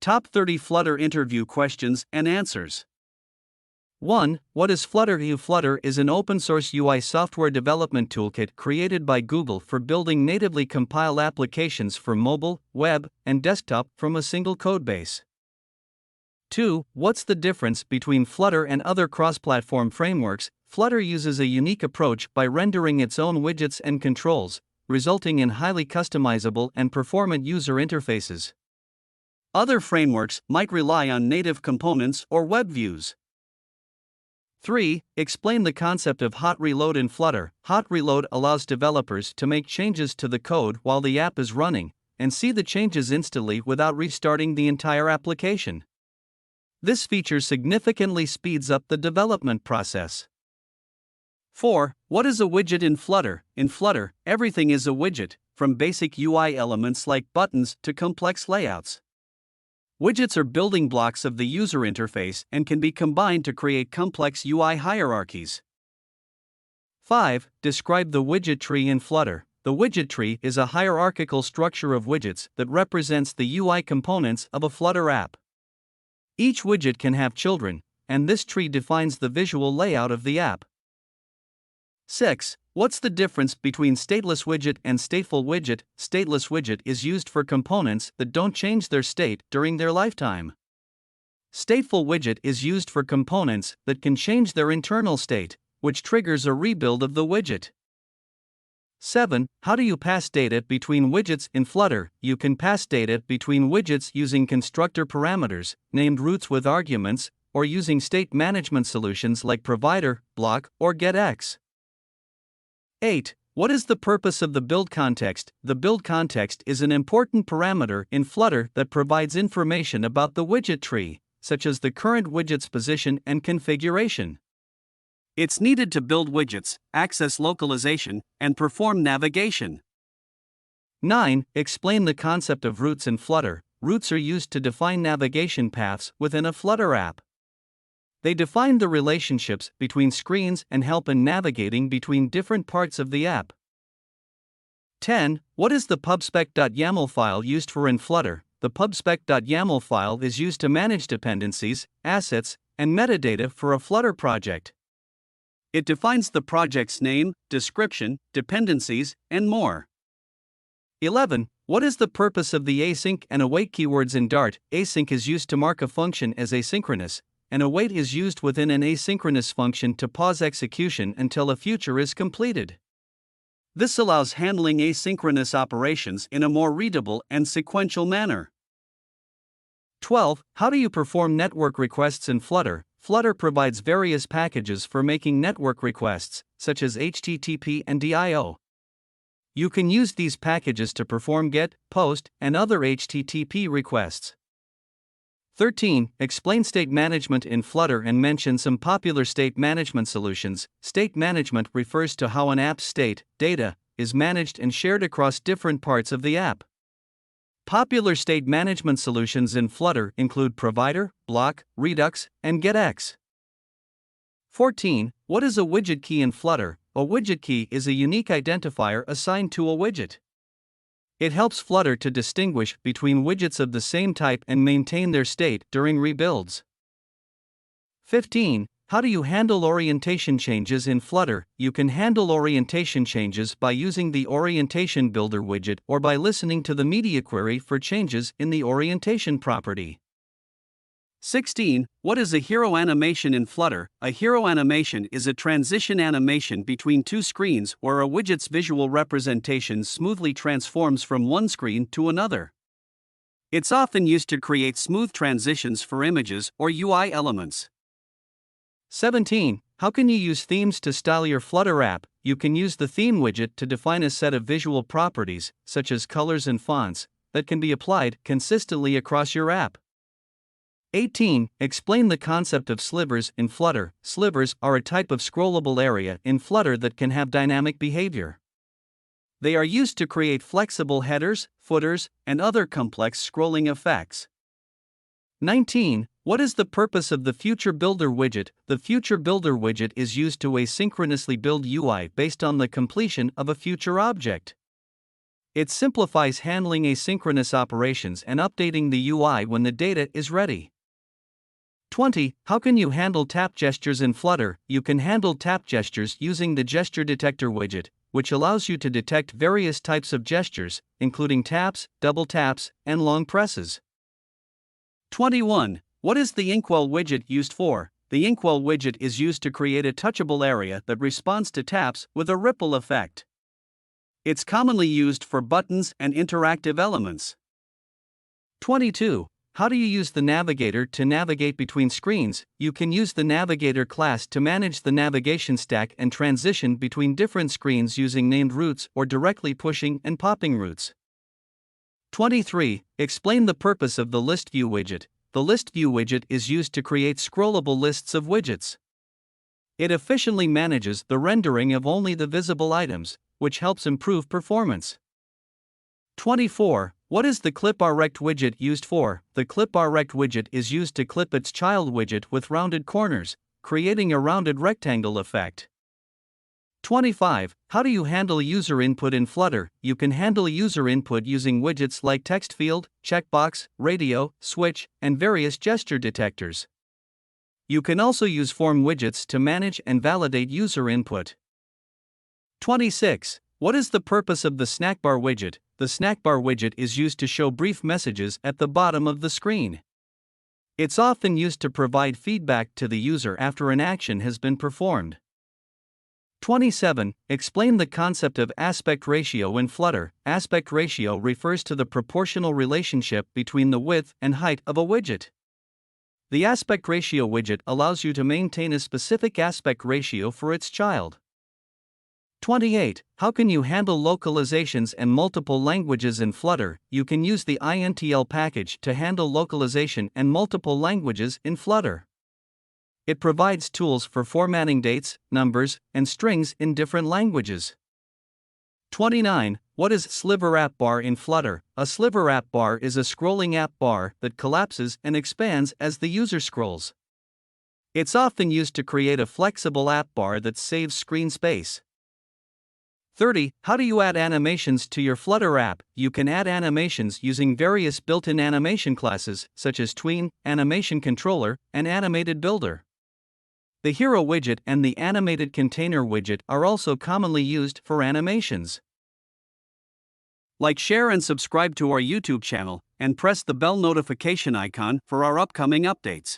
Top 30 Flutter interview questions and answers. 1. What is Flutter? Flutter is an open-source UI software development toolkit created by Google for building natively compiled applications for mobile, web, and desktop from a single codebase. 2. What's the difference between Flutter and other cross-platform frameworks? Flutter uses a unique approach by rendering its own widgets and controls, resulting in highly customizable and performant user interfaces. Other frameworks might rely on native components or web views. 3. Explain the concept of hot reload in Flutter. Hot reload allows developers to make changes to the code while the app is running, and see the changes instantly without restarting the entire application. This feature significantly speeds up the development process. 4. What is a widget in Flutter? In Flutter, everything is a widget, from basic UI elements like buttons to complex layouts. Widgets are building blocks of the user interface and can be combined to create complex UI hierarchies. 5. Describe the widget tree in Flutter. The widget tree is a hierarchical structure of widgets that represents the UI components of a Flutter app. Each widget can have children, and this tree defines the visual layout of the app. 6. What's the difference between stateless widget and stateful widget? Stateless widget is used for components that don't change their state during their lifetime. Stateful widget is used for components that can change their internal state, which triggers a rebuild of the widget. 7. How do you pass data between widgets in Flutter? You can pass data between widgets using constructor parameters, named routes with arguments, or using state management solutions like provider, block, or getX. 8. What is the purpose of the build context? The build context is an important parameter in Flutter that provides information about the widget tree, such as the current widget's position and configuration. It's needed to build widgets, access localization, and perform navigation. 9. Explain the concept of routes in Flutter. Routes are used to define navigation paths within a Flutter app. They define the relationships between screens and help in navigating between different parts of the app. 10. What is the pubspec.yaml file used for in Flutter? The pubspec.yaml file is used to manage dependencies, assets, and metadata for a Flutter project. It defines the project's name, description, dependencies, and more. 11. What is the purpose of the async and await keywords in Dart? Async is used to mark a function as asynchronous, and await is used within an asynchronous function to pause execution until a feature is completed. This allows handling asynchronous operations in a more readable and sequential manner. 12. How do you perform network requests in Flutter? Flutter provides various packages for making network requests, such as HTTP and DIO. You can use these packages to perform GET, POST, and other HTTP requests. 13. Explain state management in Flutter and mention some popular state management solutions. State management refers to how an app's state, data, is managed and shared across different parts of the app. Popular state management solutions in Flutter include Provider, Block, Redux, and getX. 14. What is a widget key in Flutter? A widget key is a unique identifier assigned to a widget. It helps Flutter to distinguish between widgets of the same type and maintain their state during rebuilds. 15. How do you handle orientation changes in Flutter? You can handle orientation changes by using the Orientation Builder widget or by listening to the media query for changes in the orientation property. 16. What is a hero animation in Flutter? A hero animation is a transition animation between two screens where a widget's visual representation smoothly transforms from one screen to another. It's often used to create smooth transitions for images or UI elements. 17. How can you use themes to style your Flutter app? You can use the theme widget to define a set of visual properties, such as colors and fonts, that can be applied consistently across your app. 18. Explain the concept of slivers in Flutter. Slivers are a type of scrollable area in Flutter that can have dynamic behavior. They are used to create flexible headers, footers, and other complex scrolling effects. 19. What is the purpose of the Future Builder widget? The Future Builder widget is used to asynchronously build UI based on the completion of a future object. It simplifies handling asynchronous operations and updating the UI when the data is ready. 20. How can you handle tap gestures in Flutter? You can handle tap gestures using the gesture detector widget, which allows you to detect various types of gestures, including taps, double taps, and long presses. 21. What is the Inkwell widget used for? The Inkwell widget is used to create a touchable area that responds to taps with a ripple effect. It's commonly used for buttons and interactive elements. 22. How do you use the navigator to navigate between screens? You can use the navigator class to manage the navigation stack and transition between different screens using named routes or directly pushing and popping routes. 23. Explain the purpose of the list view widget. The list view widget is used to create scrollable lists of widgets. It efficiently manages the rendering of only the visible items, which helps improve performance. 24. What is the clip-rect widget used for? The clip-rect widget is used to clip its child widget with rounded corners, creating a rounded rectangle effect. 25. How do you handle user input in Flutter? You can handle user input using widgets like text field, checkbox, radio, switch, and various gesture detectors. You can also use form widgets to manage and validate user input. 26. What is the purpose of the snackbar widget? The snackbar widget is used to show brief messages at the bottom of the screen. It's often used to provide feedback to the user after an action has been performed. 27. Explain the concept of aspect ratio in Flutter. Aspect ratio refers to the proportional relationship between the width and height of a widget. The aspect ratio widget allows you to maintain a specific aspect ratio for its child. 28. How can you handle localizations and multiple languages in Flutter? You can use the intl package to handle localization and multiple languages in Flutter. It provides tools for formatting dates, numbers, and strings in different languages. 29. What is sliver app bar in Flutter? A sliver app bar is a scrolling app bar that collapses and expands as the user scrolls. It's often used to create a flexible app bar that saves screen space. 30. How do you add animations to your Flutter app? You can add animations using various built-in animation classes, such as Tween, Animation Controller, and Animated Builder. The Hero widget and the Animated Container widget are also commonly used for animations. Like, share, and subscribe to our YouTube channel, and press the bell notification icon for our upcoming updates.